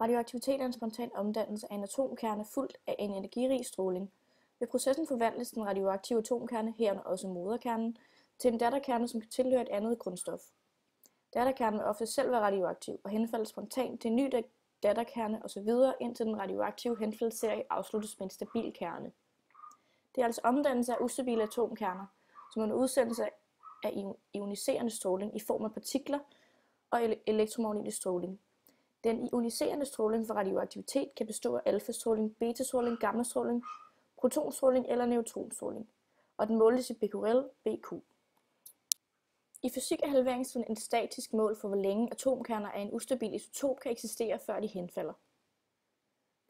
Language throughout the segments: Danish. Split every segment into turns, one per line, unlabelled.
Radioaktivitet er en spontan omdannelse af en atomkerne fulgt af en energirig stråling. Ved processen forvandles den radioaktive atomkerne, herunder også moderkernen, til en datterkerne, som kan tilhøre et andet grundstof. Datterkernen vil ofte selv være radioaktiv og henfalde spontant til en ny datterkerne osv., indtil den radioaktive henfaldsserie afsluttes med en stabil kerne. Det er altså omdannelse af ustabile atomkerner, som under udsendelse af ioniserende stråling i form af partikler og elektromagnetisk stråling. Den ioniserende stråling for radioaktivitet kan bestå af alfastråling, betastråling, gammastråling, protonstråling eller neutronstråling, og den måles i becquerel BQ. I fysik er halveringstiden et statisk mål for, hvor længe atomkerner af en ustabil isotop kan eksistere, før de henfalder.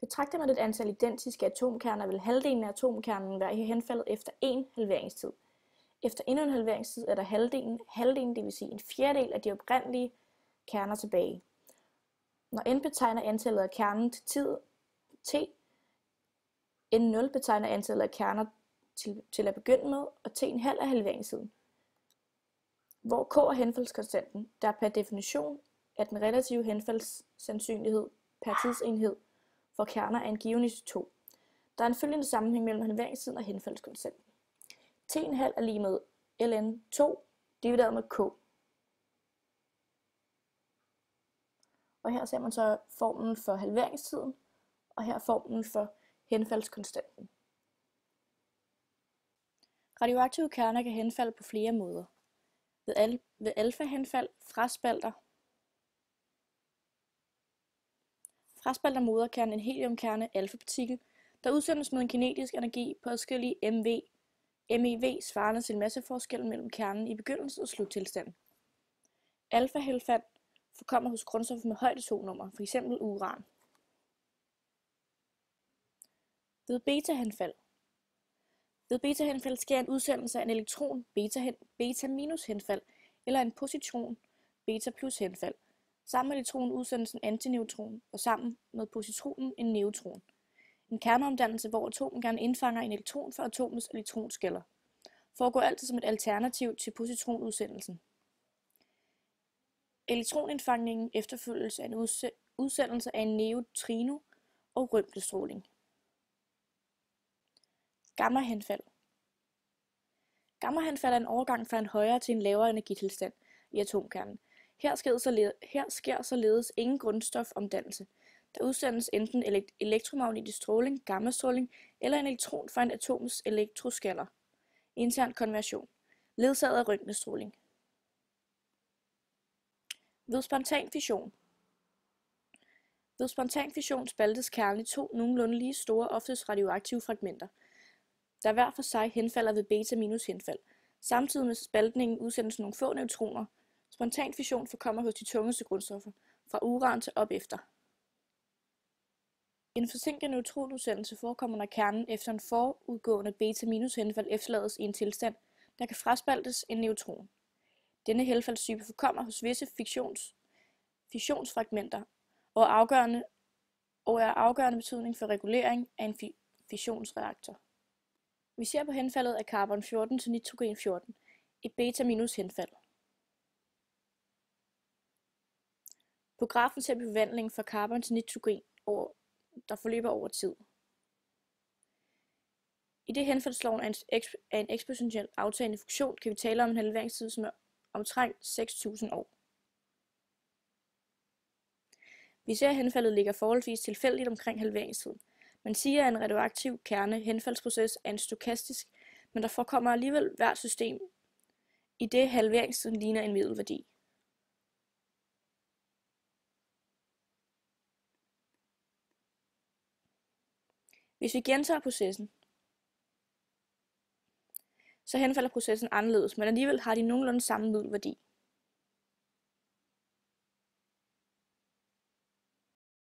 Betragter man et antal identiske atomkerner, vil halvdelen af atomkernen være henfaldet efter en halveringstid. Efter endnu en halveringstid er der halvdelen, det vil sige en fjerdedel af de oprindelige kerner tilbage. Når n betegner antallet af kernen til tid t, n0 betegner antallet af kerner til at begynde med, og t1,5 er halveringstiden. Hvor k er henfaldskonstanten, der per definition er den relative henfaldssandsynlighed per tidsenhed for kerner af en given isotop. Der er en følgende sammenhæng mellem halveringstiden og henfaldskonstanten. T1,5 er lige med ln2 divideret med k. Og her ser man så formlen for halveringstiden, og her formlen for henfaldskonstanten. Radioaktive kerner kan henfalde på flere måder. Ved alfa-henfald fraspalter moderkernen en heliumkerne alfa-partikel, der udsendes med en kinetisk energi på adskillige MeV svarende til masseforskellen mellem kernen i begyndelsen og sluttilstanden. Alfa-henfald forkommer hos grundstoffer med højt atomnummer, f.eks. uran. Ved beta-henfald sker en udsendelse af en elektron beta-henfald eller en positron beta-henfald. Sammen med elektronen udsendes en antineutron, og sammen med positronen en neutron. En kerneomdannelse, hvor atomkernen indfanger en elektron fra atomets elektronskælder, foregår altid som et alternativ til positronudsendelsen. Elektronindfangningen efterfølges af en udsendelse af en neutrino og røntgenstråling. Gamma-henfald. Gamma-henfald er en overgang fra en højere til en lavere energitilstand i atomkernen. Her sker således ingen grundstofomdannelse. Der udsendes enten elektromagnetisk stråling, gammastråling eller en elektron fra en atoms elektroskaller. Intern konversion. Ledsaget af røntgenstråling. Ved spontan fission spaltes kernen i to nogenlunde lige store, oftest radioaktive fragmenter, der hver for sig henfalder ved beta-henfald. Samtidig med spaltningen udsendes nogle få neutroner. Spontan fission forkommer hos de tungeste grundstoffer, fra uran til opefter. En forsinket neutronudsendelse forekommer, når kernen efter en forudgående beta-henfald efterlades i en tilstand, der kan fraspaltes en neutron. Denne henfaldstype forkommer hos visse fissionsfragmenter og er afgørende betydning for regulering af en fissionsreaktor. Vi ser på henfaldet af carbon 14 til nitrogen 14, et beta-henfald. På grafen ser vi forvandlingen fra carbon til nitrogen, der forløber over tid. I det henfaldsloven af en eksponentielt aftagende funktion kan vi tale om en halveringstid, som er omtrent 6.000 år. Vi ser, at henfaldet ligger forholdsvis tilfældigt omkring halveringstiden. Man siger, at en radioaktiv kerne henfaldsproces er en stokastisk, men der forekommer alligevel hvert system, i det halveringstiden ligner en middelværdi. Hvis vi gentager processen, så henfalder processen anderledes, men alligevel har de nogenlunde samme middelværdi.